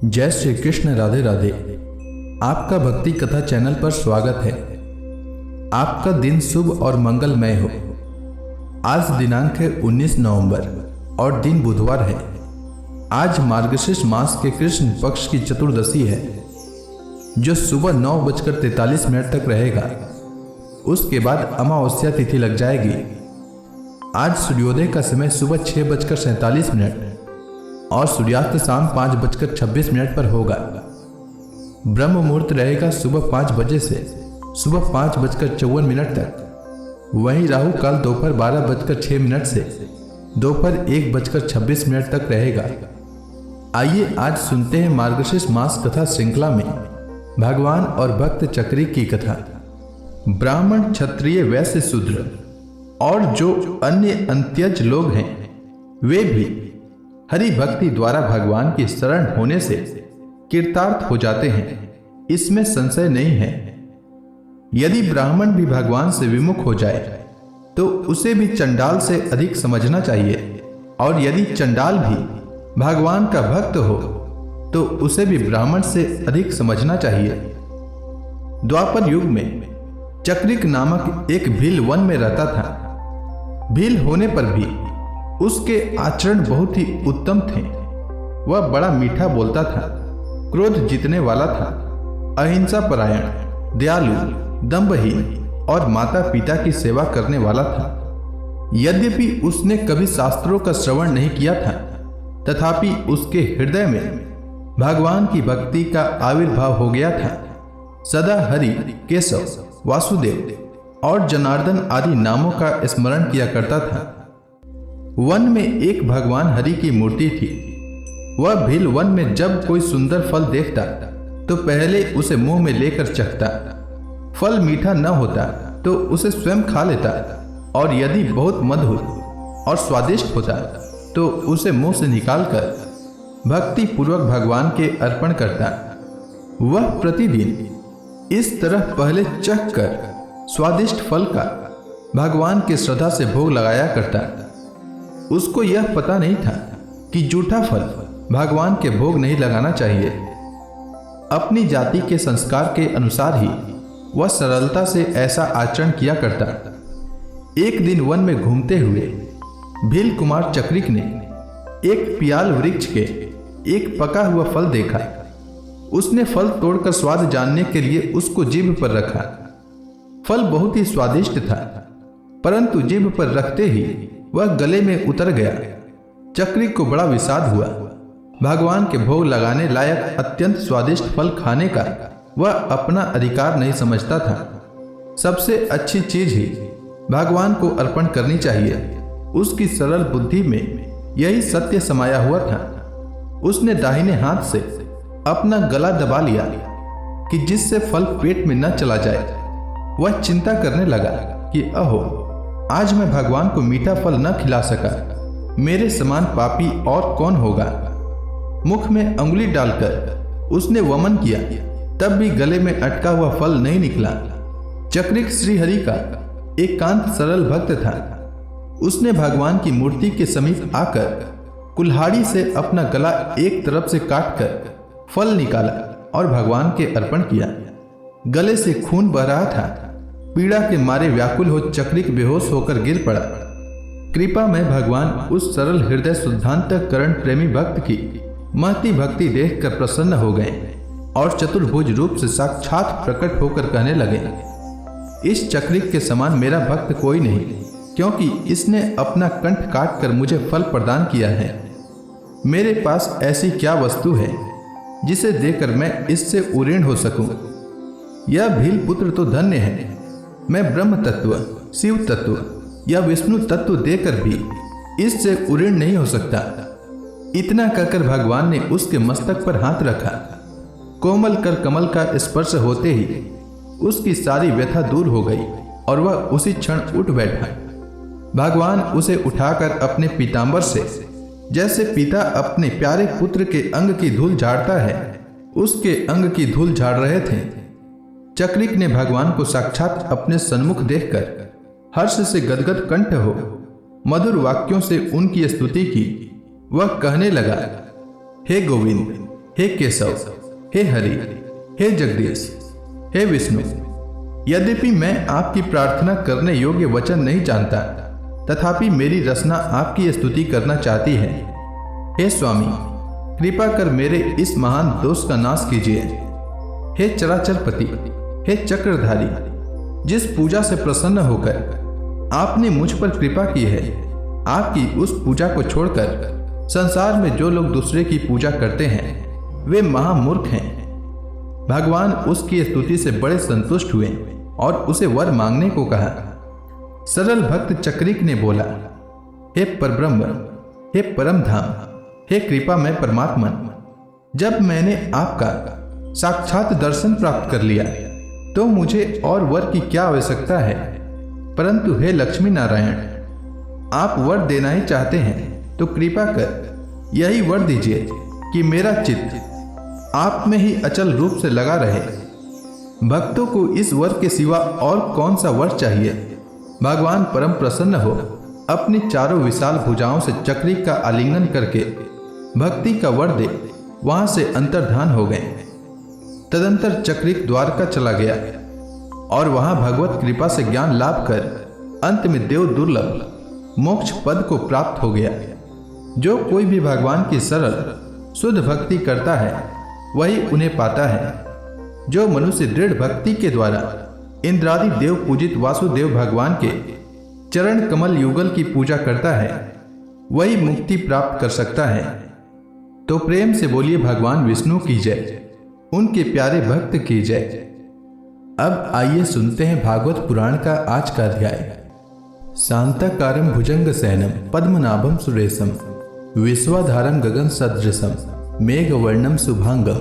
जय श्री कृष्ण। राधे राधे। आपका भक्ति कथा चैनल पर स्वागत है। आपका दिन शुभ और मंगलमय हो। आज दिनांक है 19 नवंबर और दिन बुधवार है। आज मार्गशीर्ष मास के कृष्ण पक्ष की चतुर्दशी है, जो सुबह 9:43 तक रहेगा। उसके बाद अमावस्या तिथि लग जाएगी। आज सूर्योदय का समय सुबह 6:47 और सूर्यास्त शाम 5:26 पर होगा। ब्रह्म मुहूर्त रहेगा सुबह 5 बजे से सुबह 5:54 तक। वहीं राहु काल दोपहर 12:06 से दोपहर 1:26 तक रहेगा। आइए आज सुनते हैं मार्गशीर्ष मास कथा श्रृंखला में भगवान और भक्त चक्रिक की कथा। ब्राह्मण, क्षत्रिय, वैश्य, शूद्र और जो अन्य अंत्यज लोग हैं, वे भी हरि भक्ति द्वारा भगवान की शरण होने से कृतार्थ हो जाते हैं, इसमें संशय नहीं है। यदि ब्राह्मण भी भगवान से विमुख हो जाए तो उसे भी चंडाल से अधिक समझना चाहिए, और यदि चंडाल भी भगवान का भक्त हो तो उसे भी ब्राह्मण से अधिक समझना चाहिए। द्वापर युग में चक्रिक नामक एक भील वन में रहता था। भील होने पर भी उसके आचरण बहुत ही उत्तम थे। वह बड़ा मीठा बोलता था, क्रोध जीतने वाला था, अहिंसा परायण, दयालु, दंभहीन और माता पिता की सेवा करने वाला था। यद्यपि उसने कभी शास्त्रों का श्रवण नहीं किया था, तथापि उसके हृदय में भगवान की भक्ति का आविर्भाव हो गया था। सदा हरि, केशव, वासुदेव और जनार्दन आदि नामों का स्मरण किया करता था। वन में एक भगवान हरि की मूर्ति थी। वह भील वन में जब कोई सुंदर फल देखता तो पहले उसे मुंह में लेकर चखता। फल मीठा न होता तो उसे स्वयं खा लेता, और यदि बहुत मधुर और स्वादिष्ट होता तो उसे मुंह से निकालकर भक्ति पूर्वक भगवान के अर्पण करता। वह प्रतिदिन इस तरह पहले चख कर स्वादिष्ट फल का भगवान के श्रद्धा से भोग लगाया करता। उसको यह पता नहीं था कि जूठा फल भगवान के भोग नहीं लगाना चाहिए। अपनी जाति के संस्कार के अनुसार ही वह सरलता से ऐसा आचरण किया करता। एक दिन वन में घूमते हुए भील कुमार चक्रिक ने एक पियाल वृक्ष के एक पका हुआ फल देखा। उसने फल तोड़कर स्वाद जानने के लिए उसको जीभ पर रखा। फल बहुत ही स्वादिष्ट था, परंतु जीभ पर रखते ही वह गले में उतर गया। चक्रिक को बड़ा विषाद हुआ। भगवान के भोग लगाने लायक अत्यंत स्वादिष्ट फल खाने का वह अपना अधिकार नहीं समझता था। सबसे अच्छी चीज ही भगवान को अर्पण करनी चाहिए। उसकी सरल बुद्धि में यही सत्य समाया हुआ था। उसने दाहिने हाथ से अपना गला दबा लिया कि जिससे फल पेट में न चला जाए। वह चिंता करने लगा कि अहो, आज मैं भगवान को मीठा फल न खिला सका। मेरे समान पापी और कौन होगा। मुख में अंगुली डालकर उसने वमन किया, तब भी गले में अटका हुआ फल नहीं निकला। चक्रिक श्रीहरि का एकांत सरल भक्त था। उसने भगवान की मूर्ति के समीप आकर कुल्हाड़ी से अपना गला एक तरफ से काटकर फल निकाला और भगवान के अर्पण किया। गले से खून बह रहा था। पीड़ा के मारे व्याकुल हो चक्रिक बेहोश होकर गिर पड़ा। कृपा में भगवान उस सरल हृदय शुद्धांत करण प्रेमी भक्त की महती भक्ति देखकर प्रसन्न हो गए और चतुर्भुज रूप से साक्षात प्रकट होकर कहने लगे, इस चक्रिक के समान मेरा भक्त कोई नहीं, क्योंकि इसने अपना कंठ काट कर मुझे फल प्रदान किया है। मेरे पास ऐसी क्या वस्तु है जिसे देकर मैं इससे उऋण हो सकूं। यह भील पुत्र तो धन्य है। मैं ब्रह्म तत्व, शिव तत्व या विष्णु तत्व देकर भी इससे उऋण नहीं हो सकता। इतना कहकर भगवान ने उसके मस्तक पर हाथ रखा। कोमल कर कमल का स्पर्श होते ही उसकी सारी व्यथा दूर हो गई और वह उसी क्षण उठ बैठा। भगवान उसे उठाकर अपने पीतांबर से, जैसे पिता अपने प्यारे पुत्र के अंग की धूल झाड़ता है, उसके अंग की धूल झाड़ रहे थे। चक्रिक ने भगवान को साक्षात अपने सन्मुख देखकर हर्ष से गदगद कंठ हो मधुर वाक्यों से उनकी स्तुति की। वह कहने लगा, हे गोविंद, हे केशव, हे हरि, हे जगदीश, हे विष्णु। यद्यपि मैं आपकी प्रार्थना करने योग्य वचन नहीं जानता, तथापि मेरी रसना आपकी स्तुति करना चाहती है। हे स्वामी, कृपा कर मेरे इस महान दोष का नाश कीजिए। हे चराचरपति, हे चक्रधारी, जिस पूजा से प्रसन्न होकर आपने मुझ पर कृपा की है, आपकी उस पूजा को छोड़कर संसार में जो लोग दूसरे की पूजा करते हैं वे महामूर्ख हैं। भगवान उसकी स्तुति से बड़े संतुष्ट हुए और उसे वर मांगने को कहा। सरल भक्त चक्रिक ने बोला, हे परब्रह्म, हे परम धाम, हे कृपा में परमात्मन, जब मैंने आपका साक्षात दर्शन प्राप्त कर लिया तो मुझे और वर की क्या आवश्यकता है। परंतु हे लक्ष्मी नारायण, आप वर देना ही चाहते हैं तो कृपा कर यही वर दीजिए कि मेरा चित्त आप में ही अचल रूप से लगा रहे। भक्तों को इस वर के सिवा और कौन सा वर चाहिए। भगवान परम प्रसन्न हो अपनी चारों विशाल भुजाओं से चक्रिक का आलिंगन करके भक्ति का वर दे वहां से अंतर्धान हो गए। तदंतर चक्रिक द्वारका चला गया और वहां भगवत कृपा से ज्ञान लाभ कर अंत में देव दुर्लभ मोक्ष पद को प्राप्त हो गया। जो कोई भी भगवान की सरल शुद्ध भक्ति करता है वही उन्हें पाता है। जो मनुष्य दृढ़ भक्ति के द्वारा इंद्रादि देव पूजित वासुदेव भगवान के चरण कमल युगल की पूजा करता है वही मुक्ति प्राप्त कर सकता है। तो प्रेम से बोलिए भगवान विष्णु की जय, उनके प्यारे भक्त की जय। अब आइए सुनते हैं भागवत पुराण का आज का अध्याय। शांताकारं भुजंग सैनम पद्मनाभम सुरेशम विश्वाधारम गगन सदृशम मेघवर्णम शुभांगम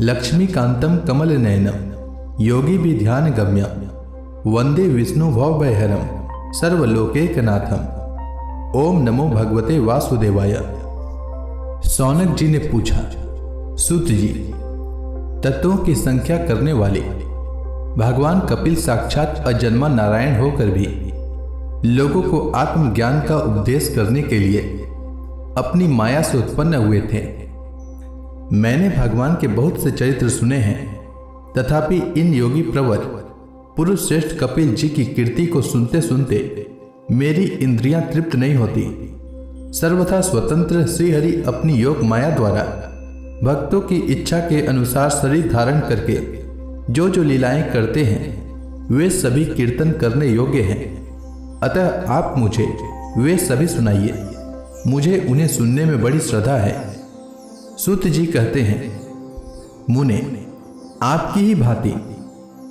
लक्ष्मीकांतम कमल नयनम योगी भी ध्यान गम्यम वंदे विष्णु भवभयहरम सर्वलोकैकनाथम। ओम नमो भगवते वासुदेवाय। सौनक जी ने पूछा, सूत जी, तत्वों की संख्या करने वाले भगवान कपिल साक्षात अजन्मा नारायण होकर भी लोगों को आत्मज्ञान का उपदेश करने के लिए अपनी माया से उत्पन्न हुए थे। मैंने भगवान के बहुत से चरित्र सुने हैं, तथापि इन योगी प्रवर पुरुष श्रेष्ठ कपिल जी की कीर्ति को सुनते सुनते मेरी इंद्रियां तृप्त नहीं होती। सर्वथा स्वतंत्र श्रीहरि अपनी योग माया द्वारा भक्तों की इच्छा के अनुसार शरीर धारण करके जो जो लीलाएं करते हैं वे सभी कीर्तन करने योग्य हैं। अतः आप मुझे वे सभी सुनाइए, मुझे उन्हें सुनने में बड़ी श्रद्धा है। सूत जी कहते हैं, मुने, आपकी ही भांति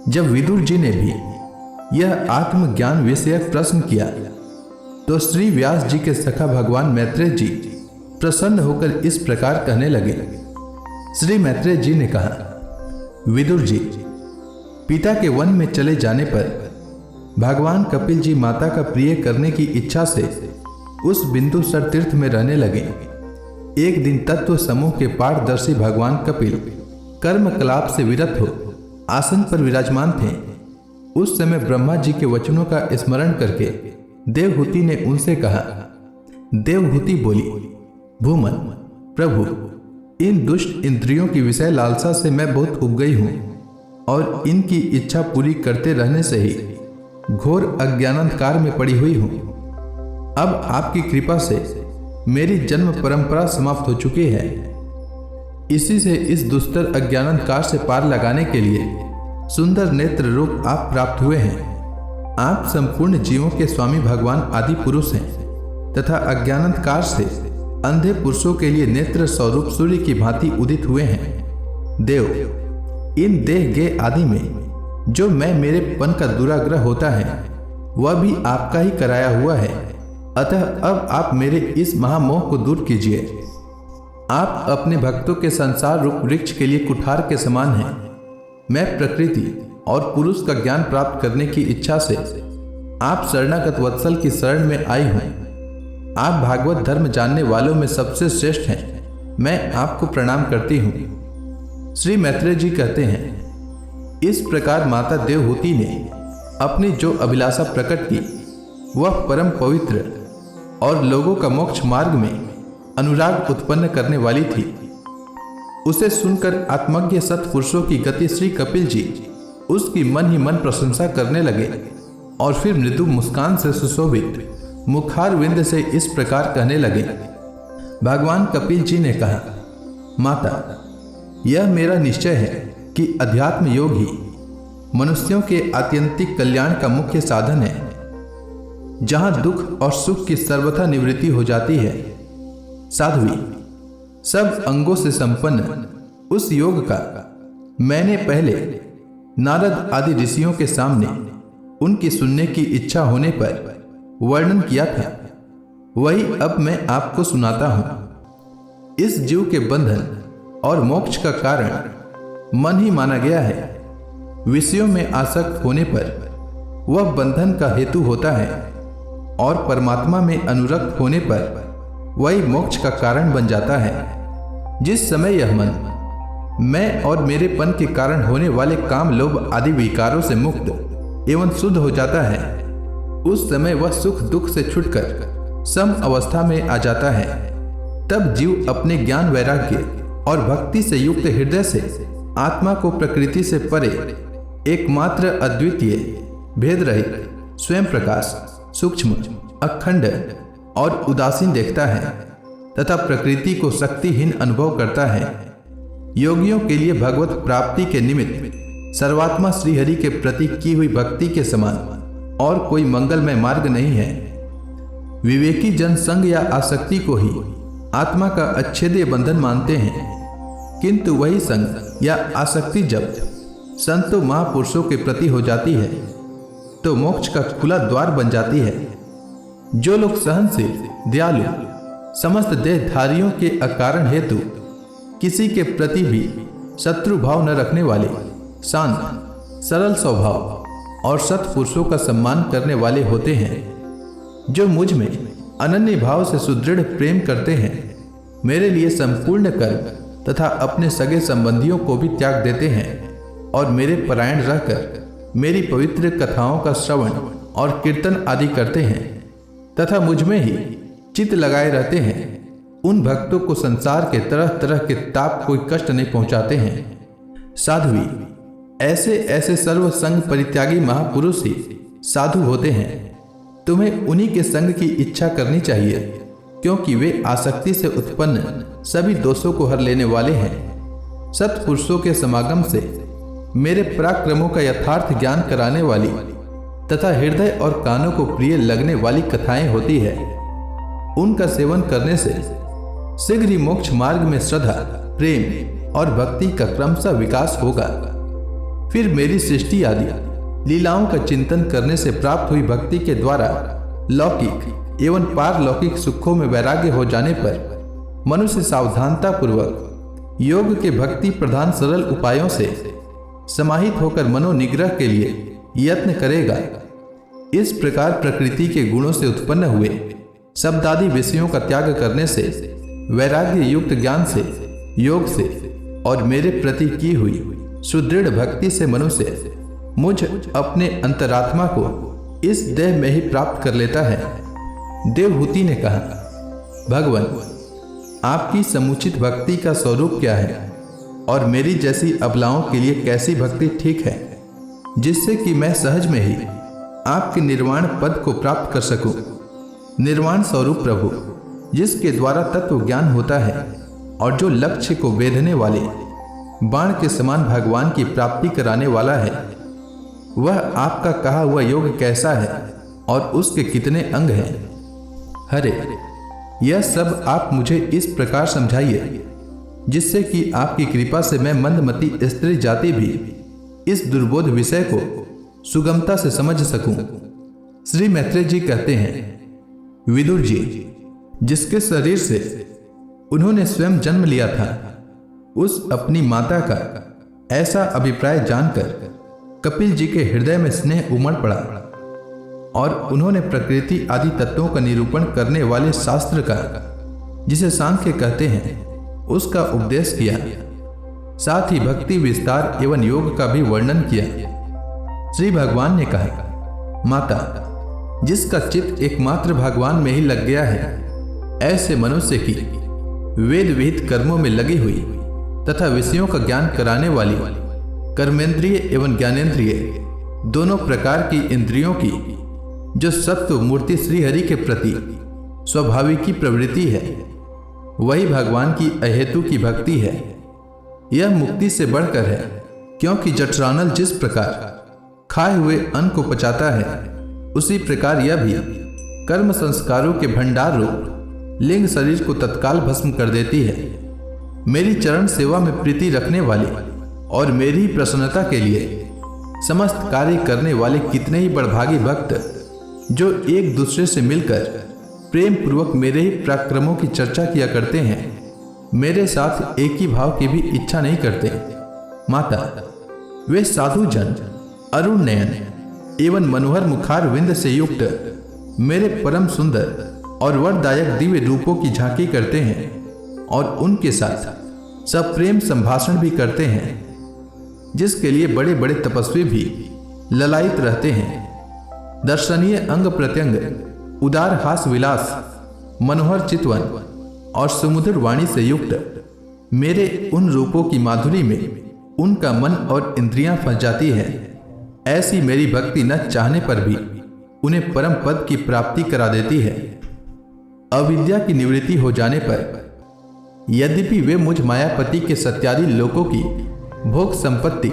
जब विदुर जी ने भी यह आत्मज्ञान विषयक प्रश्न किया तो श्री व्यास जी के सखा भगवान मैत्रेय जी प्रसन्न होकर इस प्रकार कहने लगे। श्री मैत्रेय जी ने कहा, विदुर जी, पिता के वन में चले जाने पर भगवान कपिल जी माता का प्रिय करने की इच्छा से उस बिंदुसर तीर्थ में रहने लगे। एक दिन तत्व समूह के पारदर्शी भगवान कपिल कर्म कलाप से विरत हो आसन पर विराजमान थे। उस समय ब्रह्मा जी के वचनों का स्मरण करके देवहूति ने उनसे कहा। देवहूति बोली, भूमन प्रभु, इन दुष्ट इंद्रियों की विषय लालसा से मैं बहुत उब गई हूं और इनकी इच्छा पूरी करते रहने से ही घोर अज्ञानांधकार में पड़ी हुई हूं। अब आपकी कृपा से मेरी जन्म परंपरा समाप्त हो चुकी है। इसी से इस दुस्तर अज्ञानांधकार से पार लगाने के लिए सुंदर नेत्र रूप आप प्राप्त हुए हैं। आप संपूर्ण जीवों के स्वामी भगवान आदि पुरुष हैं तथा अज्ञानांधकार से अंधे पुरुषों के लिए नेत्र स्वरूप सूर्य की भांति उदित हुए हैं। देव, इन देह गे आदि में जो मैं मेरे पन का दुराग्रह होता है वह भी आपका ही कराया हुआ है। अतः अब आप मेरे इस महामोह को दूर कीजिए। आप अपने भक्तों के संसार रूप वृक्ष के लिए कुठार के समान हैं। मैं प्रकृति और पुरुष का ज्ञान प्राप्त करने की इच्छा से आप शरणागत वत्सल की शरण में आई हूं। आप भागवत धर्म जानने वालों में सबसे श्रेष्ठ हैं। मैं आपको प्रणाम करती हूं। श्री मैत्रेय जी कहते हैं, इस प्रकार माता देवहूति ने अपनी जो अभिलाषा प्रकट की वह परम पवित्र और लोगों का मोक्ष मार्ग में अनुराग उत्पन्न करने वाली थी। उसे सुनकर आत्मज्ञ सत्पुरुषों की गति श्री कपिल जी उसकी मन ही मन प्रशंसा करने लगे और फिर मृदु मुस्कान से सुशोभित मुखारविंद से इस प्रकार कहने लगे। भगवान कपिल जी ने कहा, माता, यह मेरा निश्चय है कि अध्यात्म योग ही मनुष्यों के आत्यंतिक कल्याण का मुख्य साधन है, जहां दुख और सुख की सर्वथा निवृत्ति हो जाती है। साध्वी, सब अंगों से संपन्न उस योग का मैंने पहले नारद आदि ऋषियों के सामने उनकी सुनने की इच्छा होने पर वर्णन किया था, वही अब मैं आपको सुनाता हूं। इस जीव के बंधन और मोक्ष का कारण मन ही माना गया है। विषयों में आसक्त होने पर वह बंधन का हेतु होता है और परमात्मा में अनुरक्त होने पर वही मोक्ष का कारण बन जाता है। जिस समय यह मन मैं और मेरेपन के कारण होने वाले काम, लोभ आदि विकारों से मुक्त एवं शुद्ध हो जाता है, उस समय वह सुख दुख से छुटकर सम अवस्था में आ जाता है। तब जीव अपने ज्ञान वैराग्य और भक्ति से युक्त हृदय से आत्मा को प्रकृति से परे एकमात्र अद्वितीय भेद रहित स्वयं प्रकाश, सूक्ष्म, अखंड और उदासीन देखता है तथा प्रकृति को शक्तिहीन अनुभव करता है। योगियों के लिए भगवत प्राप्ति के निमित्त सर्वात्मा श्रीहरि के प्रति की हुई भक्ति के समान और कोई मंगलमय मार्ग नहीं है। विवेकी जन संग या आसक्ति को ही आत्मा का अच्छेद्य बंधन मानते हैं, किंतु वही संग या आसक्ति जब संतों महापुरुषों के प्रति हो जाती है तो मोक्ष का खुला द्वार बन जाती है। जो लोग सहनशील, दयालु, समस्त देहधारियों के अकारण हेतु किसी के प्रति भी शत्रु भाव न रखने वाले, शांत, सरल स्वभाव और सत्पुरुषों का सम्मान करने वाले होते हैं, जो मुझ में अनन्य भाव से सुदृढ़ प्रेम करते हैं, मेरे लिए संपूर्ण कर्म तथा अपने सगे संबंधियों को भी त्याग देते हैं और मेरे परायण रहकर मेरी पवित्र कथाओं का श्रवण और कीर्तन आदि करते हैं तथा मुझ में ही चित्त लगाए रहते हैं, उन भक्तों को संसार के तरह तरह के ताप कोई कष्ट नहीं पहुंचाते हैं। साध्वी, ऐसे ऐसे सर्व संग परित्यागी महापुरुष ही साधु होते हैं। तुम्हें उन्हीं के संग की इच्छा करनी चाहिए, क्योंकि वे आसक्ति से उत्पन्न सभी दोषों को हर लेने वाले हैं। सत्पुरुषों के समागम से मेरे पराक्रमों का यथार्थ ज्ञान कराने वाली तथा हृदय और कानों को प्रिय लगने वाली कथाएं होती है। उनका सेवन करने से शीघ्र ही मोक्ष मार्ग में श्रद्धा, प्रेम और भक्ति का क्रमशः विकास होगा। फिर मेरी सृष्टि आदि लीलाओं का चिंतन करने से प्राप्त हुई भक्ति के द्वारा लौकिक एवं पारलौकिक सुखों में वैराग्य हो जाने पर मनुष्य सावधानता पूर्वक योग के भक्ति प्रधान सरल उपायों से समाहित होकर मनोनिग्रह के लिए यत्न करेगा। इस प्रकार प्रकृति के गुणों से उत्पन्न हुए शब्दादि विषयों का त्याग करने से, वैराग्य युक्त ज्ञान से, योग से और मेरे प्रति की हुई सुदृढ़ भक्ति से मनुष्य मुझ अपने अंतरात्मा को इस देह में ही प्राप्त कर लेता है। देवहूति ने कहा, भगवान, आपकी समुचित भक्ति का स्वरूप क्या है और मेरी जैसी अबलाओं के लिए कैसी भक्ति ठीक है, जिससे कि मैं सहज में ही आपके निर्वाण पद को प्राप्त कर सकूं। निर्वाण स्वरूप प्रभु, जिसके द्वारा तत्व ज्ञान होता है और जो लक्ष्य को वेधने वाले बाण के समान भगवान की प्राप्ति कराने वाला है, वह आपका कहा हुआ योग कैसा है और उसके कितने अंग हैं? हरे, यह सब आप मुझे इस प्रकार समझाइए जिससे कि आपकी कृपा से मैं मंदमती स्त्री जाति भी इस दुर्बोध विषय को सुगमता से समझ सकूं। श्री मैत्रेय जी कहते हैं, विदुर जी, जिसके शरीर से उन्होंने स्वयं जन्म लिया था, उस अपनी माता का ऐसा अभिप्राय जानकर कपिल जी के हृदय में स्नेह उमड़ पड़ा और उन्होंने प्रकृति आदि तत्वों का निरूपण करने वाले शास्त्र का, जिसे सांख्य कहते हैं, उसका उपदेश किया। साथ ही भक्ति विस्तार एवं योग का भी वर्णन किया। श्री भगवान ने कहा, माता, जिसका चित्त एकमात्र भगवान में ही लग गया है, ऐसे मनुष्य की वेद विहित कर्मों में लगी हुई तथा विषयों का ज्ञान कराने वाली कर्मेंद्रिय एवं ज्ञानेंद्रिय दोनों प्रकार की इंद्रियों की जो सत्व मूर्ति श्रीहरि के प्रति स्वाभाविक प्रवृत्ति है, वही भगवान की अहेतु की भक्ति है। यह मुक्ति से बढ़कर है, क्योंकि जठरानल जिस प्रकार खाए हुए अन्न को पचाता है, उसी प्रकार यह भी कर्म संस्कारों के भंडार रूप लिंग शरीर को तत्काल भस्म कर देती है। मेरी चरण सेवा में प्रीति रखने वाले और मेरी प्रसन्नता के लिए समस्त कार्य करने वाले कितने ही बड़भागी भक्त जो एक दूसरे से मिलकर प्रेम पूर्वक मेरे ही पराक्रमों की चर्चा किया करते हैं, मेरे साथ एक ही भाव की भी इच्छा नहीं करते। माता, वे साधु जन अरुण नयन एवं मनोहर मुखार विंद से युक्त मेरे परम सुंदर और वरदायक दिव्य रूपों की झांकी करते हैं और उनके साथ सप्रेम संभाषण भी करते हैं, जिसके लिए बड़े बड़े तपस्वी भी ललायित रहते हैं। दर्शनीय अंग प्रत्यंग, उदार हास विलास, मनोहर चितवन और सुमधुर वाणी से युक्त मेरे उन रूपों की माधुरी में उनका मन और इंद्रियां फंस जाती है। ऐसी मेरी भक्ति न चाहने पर भी उन्हें परम पद की प्राप्ति करा देती है। अविद्या की निवृत्ति हो जाने पर यद्यपि वे मुझ मायापति के सत्यादि लोकों की भोग संपत्ति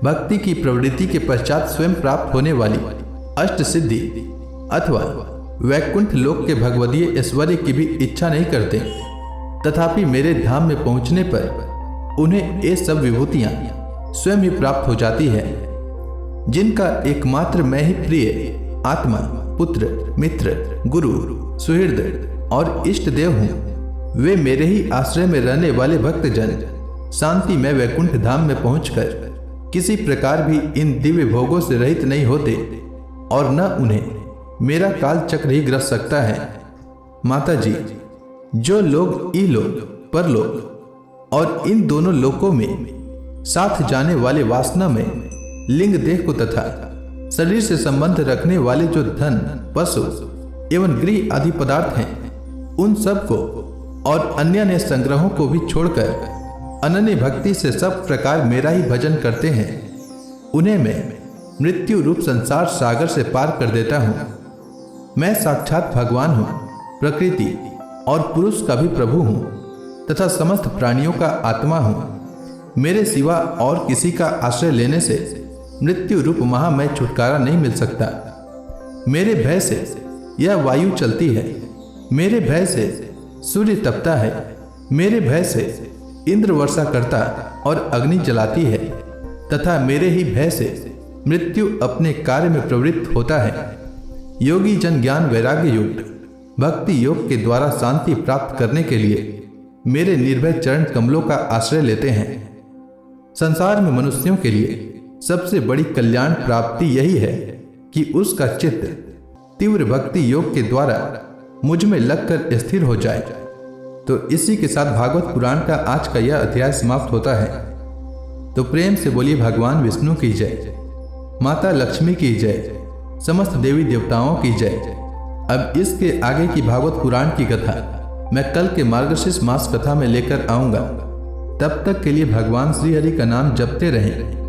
भक्ति की प्रवृत्ति के पश्चात स्वयं प्राप्त होने वाली अष्ट सिद्धि अथवा वैकुंठ लोक के भगवदीय ऐश्वर्य की भी इच्छा नहीं करते, तथापि मेरे धाम में पहुंचने पर उन्हें ये सब विभूतियां स्वयं ही प्राप्त हो जाती है, जिनका एकमात्र मैं ही प्रिय आत्मा, पुत्र, मित्र, गुरु, सुहृद और इष्ट देव हूँ। वे मेरे ही आश्रय में रहने वाले भक्तजन शांति में वैकुंठ धाम में पहुंचकर किसी प्रकार भी इन दिव्य भोगों से रहित नहीं होते और न उन्हें मेरा काल चक्र ही ग्रस सकता है। माता जी, जो लोग इलोक, परलोक और इन दोनों लोकों में साथ जाने वाले वासना में लिंग देह को तथा शरीर से संबंध रखने वाले जो धन, पशु एवं गृह आदि पदार्थ हैं, उन सब को और अन्य अन्य संग्रहों को भी छोड़कर अनन्य भक्ति से सब प्रकार मेरा ही भजन करते हैं, उन्हें मैं मृत्यु रूप संसार सागर से पार कर देता हूँ। मैं साक्षात भगवान हूँ, प्रकृति और पुरुष का भी प्रभु हूँ तथा समस्त प्राणियों का आत्मा हूँ। मेरे सिवा और किसी का आश्रय लेने से मृत्यु रूप महामय छुटकारा नहीं मिल सकता। मेरे भय से यह वायु चलती है, मेरे भय से सूर्य तपता है, मेरे भय से इंद्र वर्षा करता और अग्नि जलाती है तथा मेरे ही भय से मृत्यु अपने कार्य में प्रवृत्त होता है। योगी जन ज्ञान वैराग्य युक्त भक्ति योग के द्वारा शांति प्राप्त करने के लिए मेरे निर्भय चरण कमलों का आश्रय लेते हैं। संसार में मनुष्यों के लिए सबसे बड़ी कल्याण प्राप्ति यही है कि उसका चित्त तीव्र भक्ति योग के द्वारा मुझ में लगकर स्थिर हो जाए। तो इसी के साथ भागवत पुराण का आज का यह अध्याय समाप्त होता है। तो प्रेम से बोलिए भगवान विष्णु की जय, माता लक्ष्मी की जय, समस्त देवी देवताओं की जय। अब इसके आगे की भागवत पुराण की कथा मैं कल के मार्गशीर्ष मास कथा में लेकर आऊंगा। तब तक के लिए भगवान श्री हरि का नाम जपते रहें।